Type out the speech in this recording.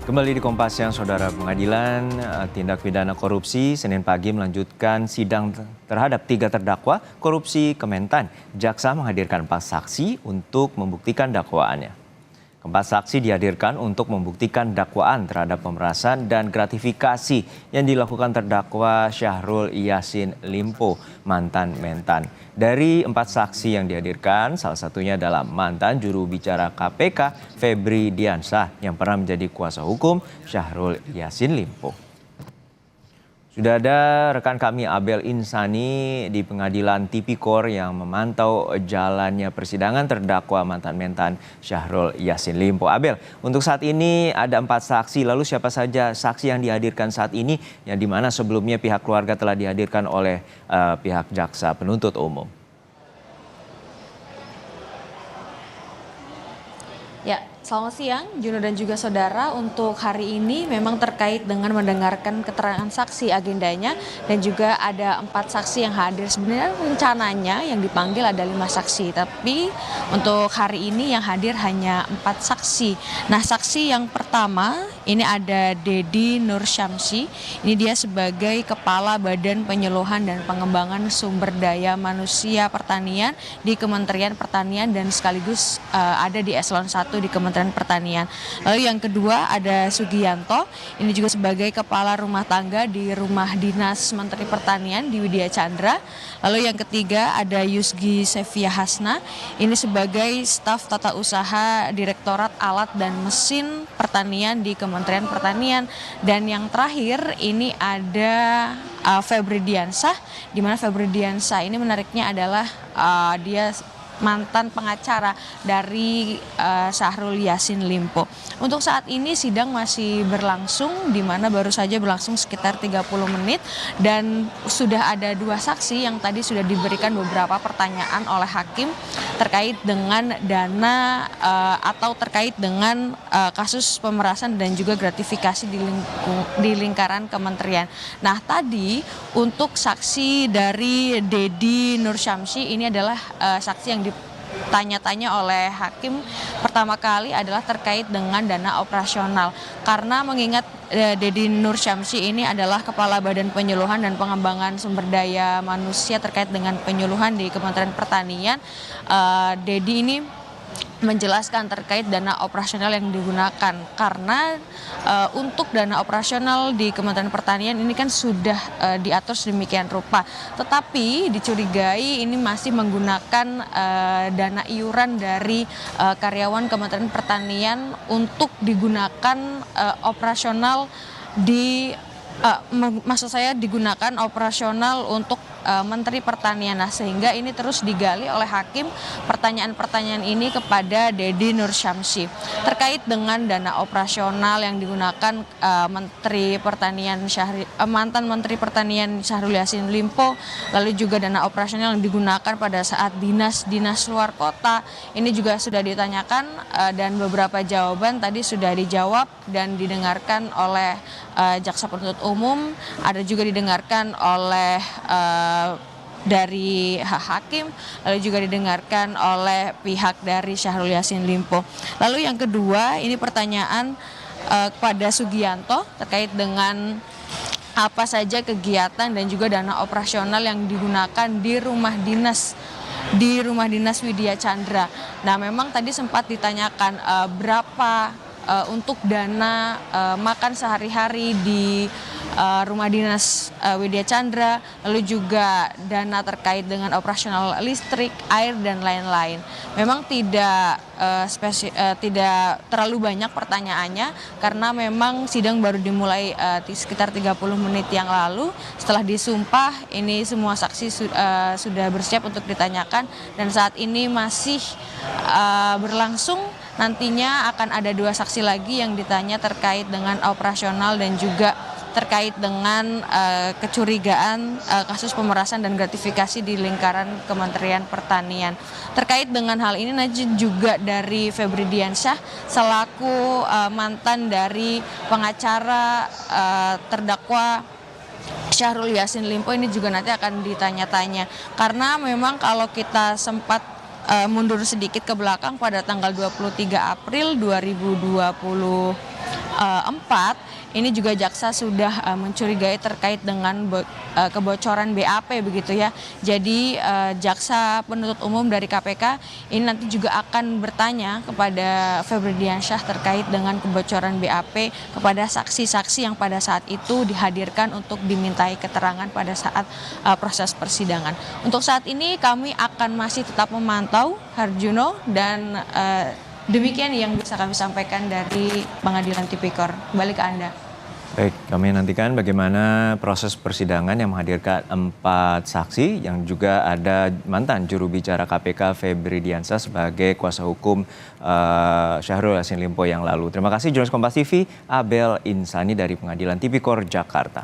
Kembali di Kompas Siang, Saudara. Pengadilan Tindak Pidana Korupsi Senin pagi melanjutkan sidang terhadap 3 terdakwa korupsi Kementan. Jaksa menghadirkan 4 saksi untuk membuktikan dakwaannya. Keempat saksi dihadirkan untuk membuktikan dakwaan terhadap pemerasan dan gratifikasi yang dilakukan terdakwa Syahrul Yassin Limpo, mantan Mentan. Dari 4 saksi yang dihadirkan, salah satunya adalah mantan juru bicara KPK Febri Diansah yang pernah menjadi kuasa hukum Syahrul Yassin Limpo. Sudah ada rekan kami Abel Insani di Pengadilan Tipikor yang memantau jalannya persidangan terdakwa mantan Mentan Syahrul Yassin Limpo. Abel, untuk saat ini ada 4 saksi, lalu siapa saja saksi yang dihadirkan saat ini, yang dimana sebelumnya pihak keluarga telah dihadirkan oleh pihak jaksa penuntut umum? Ya, selamat siang Juno dan juga saudara. Untuk hari ini memang terkait dengan mendengarkan keterangan saksi agendanya, dan juga ada 4 saksi yang hadir. Sebenarnya rencananya yang dipanggil ada 5 saksi, tapi untuk hari ini yang hadir hanya 4 saksi. Nah, saksi yang pertama ini ada Dedi Nur Syamsi. Ini dia sebagai Kepala Badan Penyuluhan dan Pengembangan Sumber Daya Manusia Pertanian di Kementerian Pertanian dan sekaligus ada di eselon 1 di Kementerian Pertanian. Lalu yang kedua ada Sugianto, ini juga sebagai Kepala Rumah Tangga di Rumah Dinas Menteri Pertanian di Widya Chandra. Lalu yang ketiga ada Yusgi Sevia Hasna, ini sebagai Staf Tata Usaha Direktorat Alat dan Mesin Pertanian di Kementerian Pertanian. Dan yang terakhir ini ada Febri Diansah, di mana Febri Diansah ini menariknya adalah dia mantan pengacara dari Syahrul Yassin Limpo. Untuk saat ini sidang masih berlangsung, di mana baru saja berlangsung sekitar 30 menit dan sudah ada 2 saksi yang tadi sudah diberikan beberapa pertanyaan oleh hakim terkait dengan dana atau terkait dengan kasus pemerasan dan juga gratifikasi di lingkaran kementerian. Nah, tadi untuk saksi dari Dedi Nur Syamsi ini adalah saksi yang ditanya-tanya oleh hakim pertama kali adalah terkait dengan dana operasional, karena mengingat Dedi Nur Syamsi ini adalah Kepala Badan Penyuluhan dan Pengembangan Sumber Daya Manusia terkait dengan penyuluhan di Kementerian Pertanian. Dedi ini menjelaskan terkait dana operasional yang digunakan, karena untuk dana operasional di Kementerian Pertanian ini kan sudah diatur sedemikian rupa, tetapi dicurigai ini masih menggunakan dana iuran dari karyawan Kementerian Pertanian untuk digunakan operasional digunakan operasional untuk Menteri Pertanian. Nah, sehingga ini terus digali oleh hakim pertanyaan-pertanyaan ini kepada Dedi Nur Syamsi terkait dengan dana operasional yang digunakan mantan Menteri Pertanian Syahrul Yassin Limpo, lalu juga dana operasional yang digunakan pada saat dinas luar kota. Ini juga sudah ditanyakan dan beberapa jawaban tadi sudah dijawab dan didengarkan oleh jaksa penuntut umum, ada juga didengarkan oleh dari hakim, lalu juga didengarkan oleh pihak dari Syahrul Yassin Limpo. Lalu yang kedua ini pertanyaan kepada Sugianto terkait dengan apa saja kegiatan dan juga dana operasional yang digunakan di rumah dinas Widya Chandra. Nah, memang tadi sempat ditanyakan berapa untuk dana makan sehari-hari di rumah dinas Widya Chandra, lalu juga dana terkait dengan operasional listrik, air, dan lain-lain. Memang tidak terlalu banyak pertanyaannya, karena memang sidang baru dimulai sekitar 30 menit yang lalu. Setelah disumpah, ini semua saksi sudah bersiap untuk ditanyakan, dan saat ini masih berlangsung. Nantinya akan ada 2 saksi lagi yang ditanya terkait dengan operasional dan juga terkait dengan kecurigaan kasus pemerasan dan gratifikasi di lingkaran Kementerian Pertanian. Terkait dengan hal ini nanti juga dari Febri Diansah selaku mantan dari pengacara terdakwa Syahrul Yassin Limpo ini juga nanti akan ditanya-tanya, karena memang kalau kita sempat mundur sedikit ke belakang pada tanggal 23 April 2020 ini juga jaksa sudah mencurigai terkait dengan kebocoran BAP begitu ya. Jadi jaksa penuntut umum dari KPK ini nanti juga akan bertanya kepada Febri Diansyah terkait dengan kebocoran BAP kepada saksi-saksi yang pada saat itu dihadirkan untuk dimintai keterangan pada saat proses persidangan. Untuk saat ini kami akan masih tetap memantau Harjuno dan demikian yang bisa kami sampaikan dari Pengadilan Tipikor. Kembali ke Anda. Baik, kami nantikan bagaimana proses persidangan yang menghadirkan 4 saksi yang juga ada mantan juru bicara KPK Febri Diansyah sebagai kuasa hukum Syahrul Yassin Limpo yang lalu. Terima kasih jurnalis Kompas TV Abel Insani dari Pengadilan Tipikor Jakarta.